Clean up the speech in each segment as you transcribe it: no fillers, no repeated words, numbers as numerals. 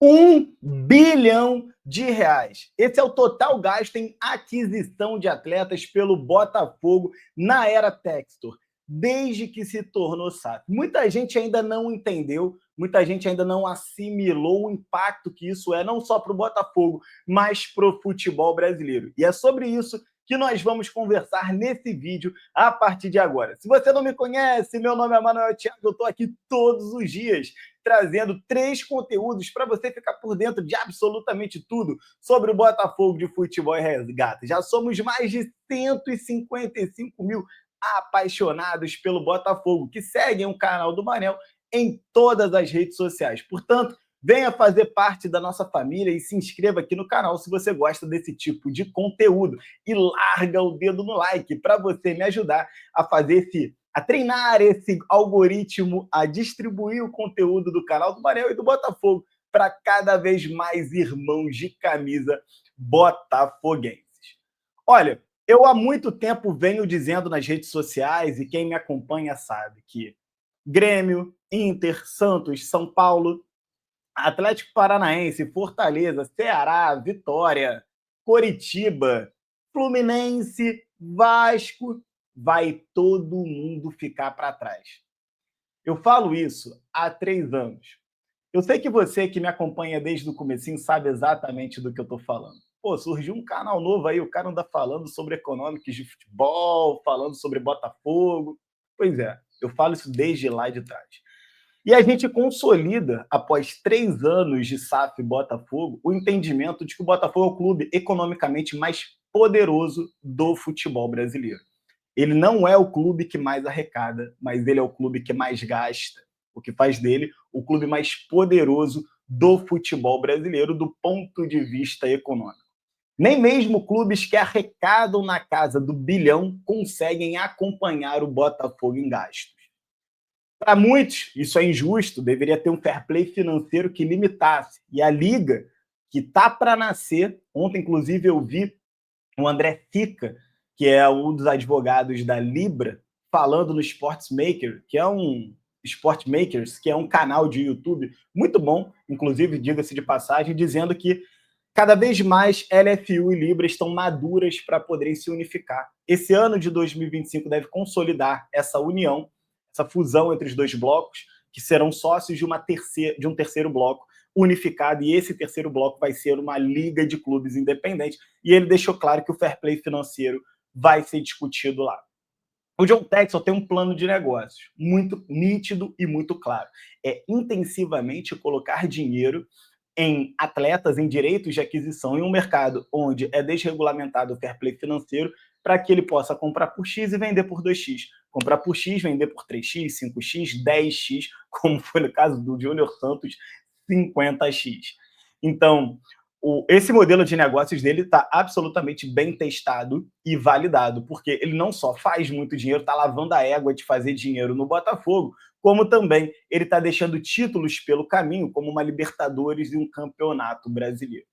R$ 1 bilhão. Esse é o total gasto em aquisição de atletas pelo Botafogo na era Textor, desde que se tornou SAF. Muita gente ainda não entendeu, muita gente ainda não assimilou o impacto que isso é, não só para o Botafogo, mas para o futebol brasileiro. E é sobre isso que nós vamos conversar nesse vídeo a partir de agora. Se você não me conhece, meu nome é Manuel Thiago, eu estou aqui todos os dias trazendo 3 conteúdos para você ficar por dentro de absolutamente tudo sobre o Botafogo de Futebol e Resgate. Já somos mais de 155 mil apaixonados pelo Botafogo, que seguem o canal do Manel em todas as redes sociais. Portanto, venha fazer parte da nossa família e se inscreva aqui no canal se você gosta desse tipo de conteúdo. E larga o dedo no like para você me ajudar a treinar esse algoritmo, a distribuir o conteúdo do canal do Manel e do Botafogo para cada vez mais irmãos de camisa botafoguenses. Olha, eu há muito tempo venho dizendo nas redes sociais, e quem me acompanha sabe, que Grêmio, Inter, Santos, São Paulo, Atlético Paranaense, Fortaleza, Ceará, Vitória, Coritiba, Fluminense, Vasco, vai todo mundo ficar para trás. Eu falo isso há 3 anos. Eu sei que você que me acompanha desde o comecinho sabe exatamente do que eu estou falando. Pô, surgiu um canal novo aí, o cara anda falando sobre econômicos de futebol, falando sobre Botafogo. Pois é, eu falo isso desde lá de trás. E a gente consolida, após 3 anos de SAF Botafogo, o entendimento de que o Botafogo é o clube economicamente mais poderoso do futebol brasileiro. Ele não é o clube que mais arrecada, mas ele é o clube que mais gasta, o que faz dele o clube mais poderoso do futebol brasileiro do ponto de vista econômico. Nem mesmo clubes que arrecadam na casa do bilhão conseguem acompanhar o Botafogo em gastos. Para muitos, isso é injusto, deveria ter um fair play financeiro que limitasse. E a Liga, que está para nascer, ontem, inclusive, eu vi o André Fica, que é um dos advogados da Libra, falando no Sportsmaker, que é um Sportmakers, que é um canal de YouTube muito bom, inclusive, diga-se de passagem, dizendo que cada vez mais LFU e Libra estão maduras para poderem se unificar. Esse ano de 2025 deve consolidar essa união, essa fusão entre os dois blocos, que serão sócios de um terceiro bloco unificado, e esse terceiro bloco vai ser uma liga de clubes independentes, e ele deixou claro que o fair play financeiro vai ser discutido lá. O John Texel tem um plano de negócios muito nítido e muito claro. É intensivamente colocar dinheiro em atletas, em direitos de aquisição, em um mercado onde é desregulamentado o fair play financeiro, para que ele possa comprar por X e vender por 2X. Comprar por X, vender por 3X, 5X, 10X, como foi no caso do Júnior Santos, 50X. Então, esse modelo de negócios dele está absolutamente bem testado e validado, porque ele não só faz muito dinheiro, está lavando a égua de fazer dinheiro no Botafogo, como também ele está deixando títulos pelo caminho, como uma Libertadores e um Campeonato Brasileiro.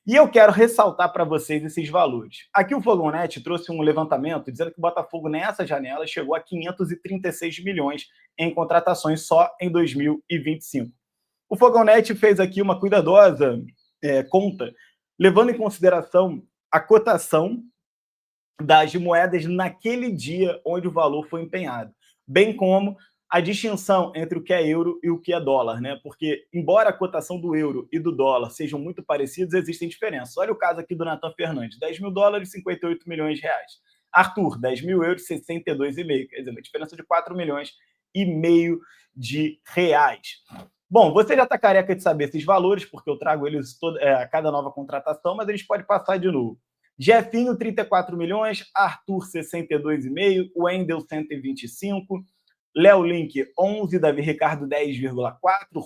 E eu quero ressaltar para vocês esses valores. Aqui o Fogonet trouxe um levantamento dizendo que o Botafogo, nessa janela, chegou a 536 milhões em contratações só em 2025. O Fogonet fez aqui uma cuidadosa conta, levando em consideração a cotação das moedas naquele dia onde o valor foi empenhado, bem como a distinção entre o que é euro e o que é dólar, né? Porque, embora a cotação do euro e do dólar sejam muito parecidos, existem diferenças. Olha o caso aqui do Nathan Fernandes, 10 mil dólares, 58 milhões de reais. Arthur, 10 mil euros, 62,5. Quer dizer, uma diferença de 4 milhões e meio de reais. Bom, você já está careca de saber esses valores, porque eu trago eles a cada nova contratação, mas eles podem passar de novo. Jefinho, 34 milhões, Arthur, 62,5, Wendel, 125, Léo Link, 11, Davi Ricardo, 10,4,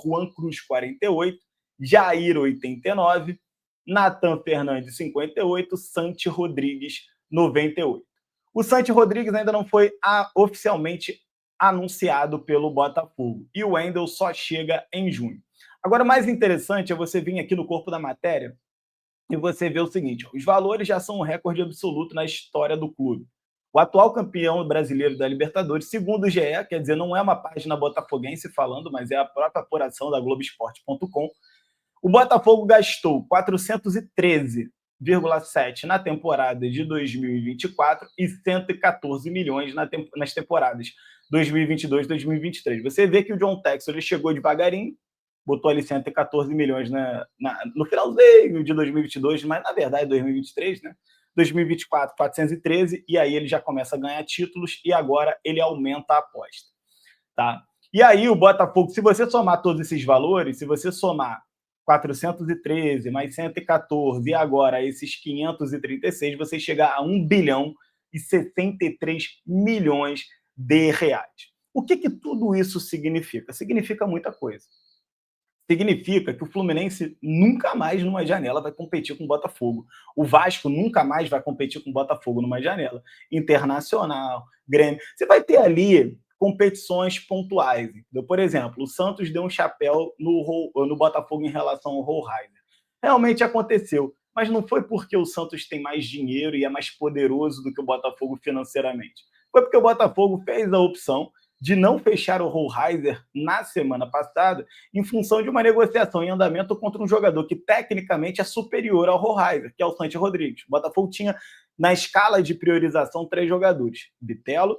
Juan Cruz, 48, Jair, 89, Nathan Fernandes, 58, Santi Rodrigues, 98. O Santi Rodrigues ainda não foi oficialmente anunciado pelo Botafogo, e o Wendel só chega em junho. Agora, o mais interessante é você vir aqui no corpo da matéria e você vê o seguinte: os valores já são um recorde absoluto na história do clube. O atual campeão brasileiro da Libertadores, segundo o GE, quer dizer, não é uma página botafoguense falando, mas é a própria apuração da Globoesporte.com, O Botafogo gastou 413,7 na temporada de 2024 e 114 milhões nas temporadas 2022 e 2023. Você vê que o John Textor ele chegou devagarinho, botou ali 114 milhões no finalzinho de 2022, mas na verdade 2023, né? 2024, 413, e aí ele já começa a ganhar títulos e agora ele aumenta a aposta. Tá? E aí o Botafogo, se você somar todos esses valores, se você somar 413 mais 114 e agora esses 536, você chega a 1 bilhão e 63 milhões de reais. O que tudo isso significa? Significa muita coisa. Significa que o Fluminense nunca mais numa janela vai competir com o Botafogo. O Vasco nunca mais vai competir com o Botafogo numa janela. Internacional, Grêmio. Você vai ter ali competições pontuais. Entendeu? Por exemplo, o Santos deu um chapéu no Botafogo em relação ao Rollheiser. Realmente aconteceu, mas não foi porque o Santos tem mais dinheiro e é mais poderoso do que o Botafogo financeiramente. Foi porque o Botafogo fez a opção de não fechar o Rollheiser na semana passada em função de uma negociação em andamento contra um jogador que tecnicamente é superior ao Rollheiser, que é o Santi Rodrigues. O Botafogo tinha, na escala de priorização, 3 jogadores: Bitelo,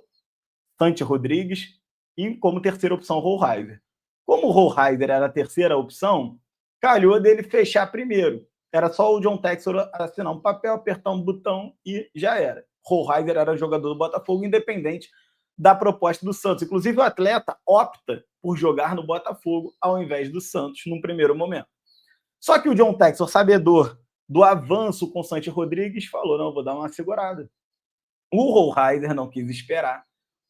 Santi Rodrigues e, como terceira opção, Rollheiser. Como o Rollheiser era a terceira opção, calhou dele fechar primeiro. Era só o John Textor assinar um papel, apertar um botão e já era. Rollheiser era jogador do Botafogo, independente da proposta do Santos. Inclusive, o atleta opta por jogar no Botafogo ao invés do Santos num primeiro momento. Só que o John Textor, sabedor do avanço com o Santi Rodrigues, falou: não, vou dar uma segurada. O Rollheiser não quis esperar.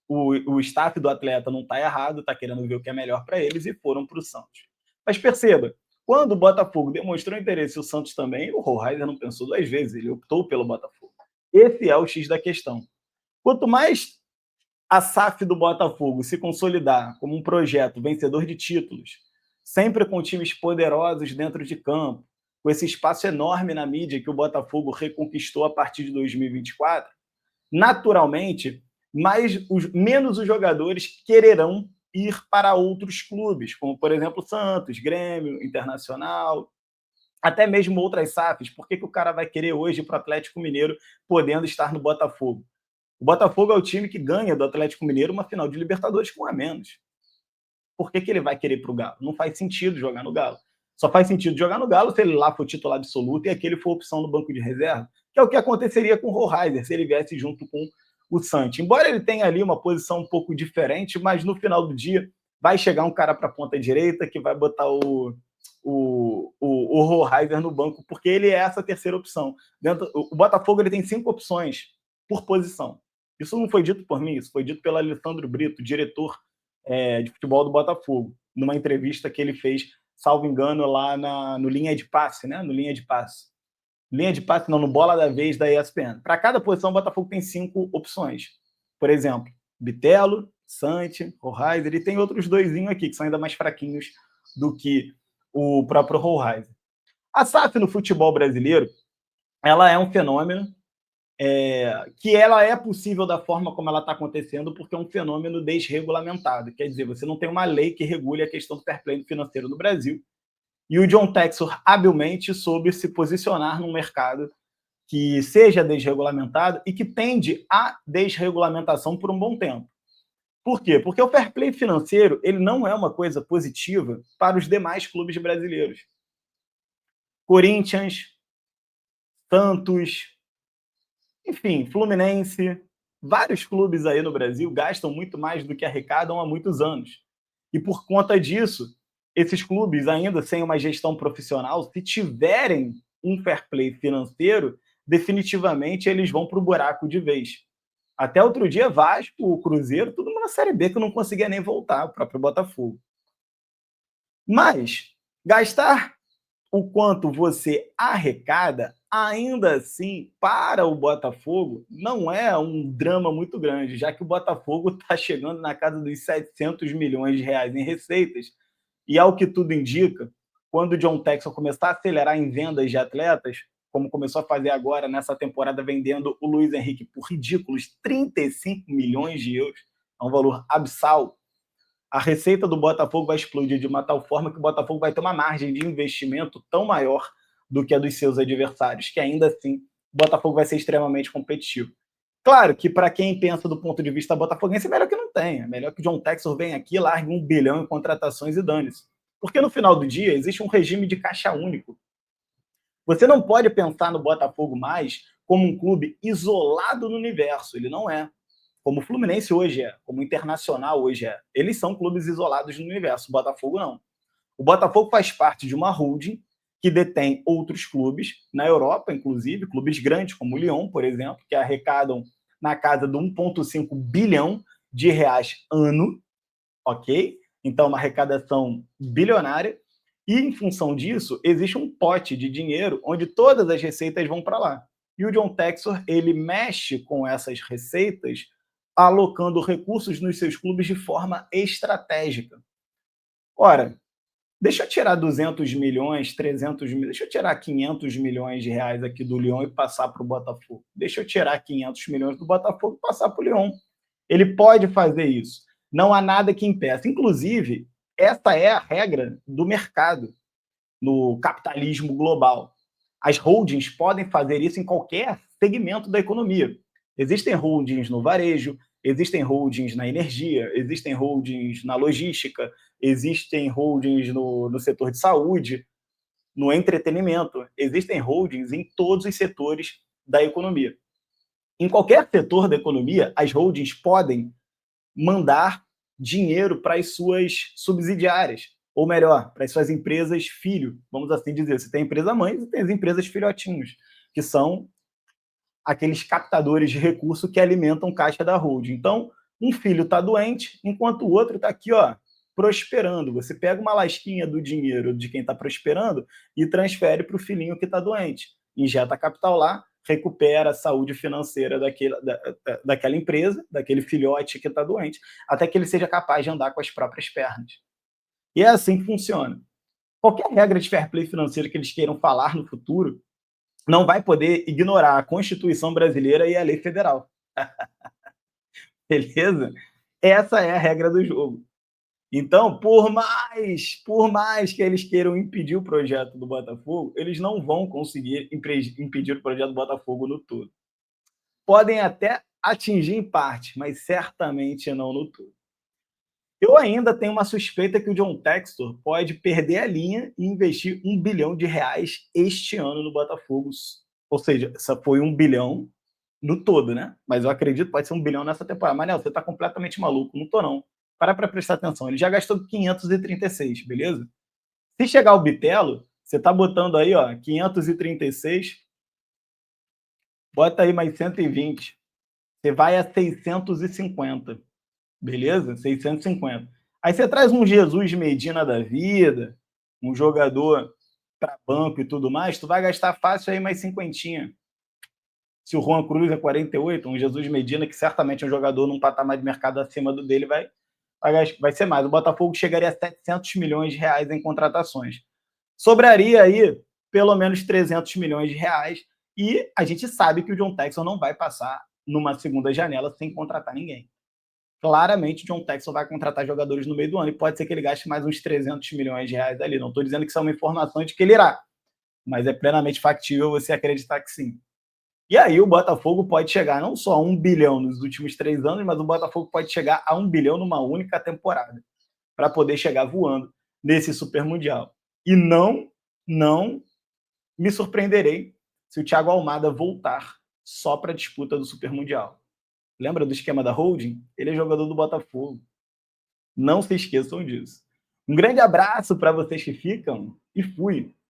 O staff do atleta não está errado, está querendo ver o que é melhor para eles e foram para o Santos. Mas perceba, quando o Botafogo demonstrou interesse, o Santos também, o Rollheiser não pensou 2 vezes, ele optou pelo Botafogo. Esse é o X da questão. Quanto mais a SAF do Botafogo se consolidar como um projeto vencedor de títulos, sempre com times poderosos dentro de campo, com esse espaço enorme na mídia que o Botafogo reconquistou a partir de 2024, naturalmente, menos os jogadores quererão ir para outros clubes, como, por exemplo, Santos, Grêmio, Internacional, até mesmo outras SAFs. Por que o cara vai querer hoje ir para o Atlético Mineiro podendo estar no Botafogo? O Botafogo é o time que ganha do Atlético Mineiro uma final de Libertadores com a menos. Por que ele vai querer ir para o Galo? Não faz sentido jogar no Galo. Só faz sentido jogar no Galo se ele lá for titular absoluto e aquele for opção no banco de reserva, que é o que aconteceria com o Rollheiser, se ele viesse junto com o Santi. Embora ele tenha ali uma posição um pouco diferente, mas no final do dia vai chegar um cara para a ponta direita que vai botar o Rollheiser no banco, porque ele é essa terceira opção. O Botafogo ele tem 5 opções por posição. Isso não foi dito por mim, isso foi dito pelo Alessandro Brito, diretor de futebol do Botafogo, numa entrevista que ele fez, salvo engano, lá no Linha de Passe, né? No Linha de Passe. Linha de Passe não, no Bola da Vez da ESPN. Para cada posição, o Botafogo tem 5 opções. Por exemplo, Bitelo, Santi, Rollheiser, e tem outros 2 aqui, que são ainda mais fraquinhos do que o próprio Rollheiser. A SAF no futebol brasileiro, ela é um fenômeno que ela é possível da forma como ela está acontecendo, porque é um fenômeno desregulamentado. Quer dizer, você não tem uma lei que regule a questão do fair play financeiro no Brasil. E o John Textor habilmente soube se posicionar num mercado que seja desregulamentado e que tende à desregulamentação por um bom tempo. Por quê? Porque o fair play financeiro ele não é uma coisa positiva para os demais clubes brasileiros. Corinthians, Santos, enfim, Fluminense, vários clubes aí no Brasil gastam muito mais do que arrecadam há muitos anos. E por conta disso, esses clubes, ainda sem uma gestão profissional, se tiverem um fair play financeiro, definitivamente eles vão para o buraco de vez. Até outro dia, Vasco, o Cruzeiro, tudo na Série B que não conseguia nem voltar, o próprio Botafogo. Mas gastar o quanto você arrecada, ainda assim, para o Botafogo, não é um drama muito grande, já que o Botafogo está chegando na casa dos 700 milhões de reais em receitas, e ao que tudo indica, quando o John Textor começar a acelerar em vendas de atletas, como começou a fazer agora nessa temporada, vendendo o Luiz Henrique por ridículos 35 milhões de euros, é um valor abissal, a receita do Botafogo vai explodir de uma tal forma que o Botafogo vai ter uma margem de investimento tão maior do que a dos seus adversários, que ainda assim o Botafogo vai ser extremamente competitivo. Claro que para quem pensa do ponto de vista botafoguense, é melhor que não tenha. É melhor que o John Textor venha aqui, largue 1 bilhão em contratações e dane-se. Porque no final do dia existe um regime de caixa único. Você não pode pensar no Botafogo mais como um clube isolado no universo. Ele não é. Como o Fluminense hoje é, como o Internacional hoje é. Eles são clubes isolados no universo. O Botafogo não. O Botafogo faz parte de uma holding que detém outros clubes, na Europa, inclusive, clubes grandes, como o Lyon, por exemplo, que arrecadam na casa de 1,5 bilhão de reais ano, ok? Então, uma arrecadação bilionária. E, em função disso, existe um pote de dinheiro onde todas as receitas vão para lá. E o John Textor, ele mexe com essas receitas, alocando recursos nos seus clubes de forma estratégica. Ora, deixa eu tirar 200 milhões, 300 milhões, deixa eu tirar 500 milhões de reais aqui do Lyon e passar para o Botafogo. Deixa eu tirar 500 milhões do Botafogo e passar para o Lyon. Ele pode fazer isso. Não há nada que impeça. Inclusive, essa é a regra do mercado no capitalismo global. As holdings podem fazer isso em qualquer segmento da economia. Existem holdings no varejo, existem holdings na energia, existem holdings na logística, existem holdings no setor de saúde, no entretenimento, existem holdings em todos os setores da economia. Em qualquer setor da economia, as holdings podem mandar dinheiro para as suas subsidiárias, ou melhor, para as suas empresas filho, vamos assim dizer. Você tem a empresa mãe e tem as empresas filhotinhos, que são aqueles captadores de recurso que alimentam o caixa da holding. Então, um filho está doente, enquanto o outro está aqui, ó, prosperando. Você pega uma lasquinha do dinheiro de quem está prosperando e transfere para o filhinho que está doente. Injeta capital lá, recupera a saúde financeira daquela empresa, daquele filhote que está doente, até que ele seja capaz de andar com as próprias pernas. E é assim que funciona. Qualquer regra de fair play financeiro que eles queiram falar no futuro não vai poder ignorar a Constituição brasileira e a lei federal. Beleza? Essa é a regra do jogo. Então, por mais que eles queiram impedir o projeto do Botafogo, eles não vão conseguir impedir o projeto do Botafogo no todo. Podem até atingir em parte, mas certamente não no todo. Eu ainda tenho uma suspeita que o John Textor pode perder a linha e investir 1 bilhão de reais este ano no Botafogo. Ou seja, essa foi 1 bilhão no todo, né? Mas eu acredito que pode ser 1 bilhão nessa temporada. Manel, você está completamente maluco. Não tô, não. Para prestar atenção. Ele já gastou 536, beleza? Se chegar o Bitelo, você tá botando aí, ó, 536, bota aí mais 120. Você vai a 650, beleza? 650. Aí você traz um Jesus Medina da vida, um jogador para banco e tudo mais, tu vai gastar fácil aí mais 50. Se o Juan Cruz é 48, um Jesus Medina, que certamente é um jogador num patamar de mercado acima do dele, vai ser mais. O Botafogo chegaria a 700 milhões de reais em contratações. Sobraria aí pelo menos 300 milhões de reais e a gente sabe que o John Textor não vai passar numa segunda janela sem contratar ninguém. Claramente o John Textor vai contratar jogadores no meio do ano e pode ser que ele gaste mais uns 300 milhões de reais ali. Não estou dizendo que isso é uma informação de que ele irá, mas é plenamente factível você acreditar que sim. E aí o Botafogo pode chegar não só a 1 bilhão nos últimos 3 anos, mas o Botafogo pode chegar a 1 bilhão numa única temporada, para poder chegar voando nesse Super Mundial. E não me surpreenderei se o Thiago Almada voltar só para a disputa do Super Mundial. Lembra do esquema da holding? Ele é jogador do Botafogo. Não se esqueçam disso. Um grande abraço para vocês que ficam e fui.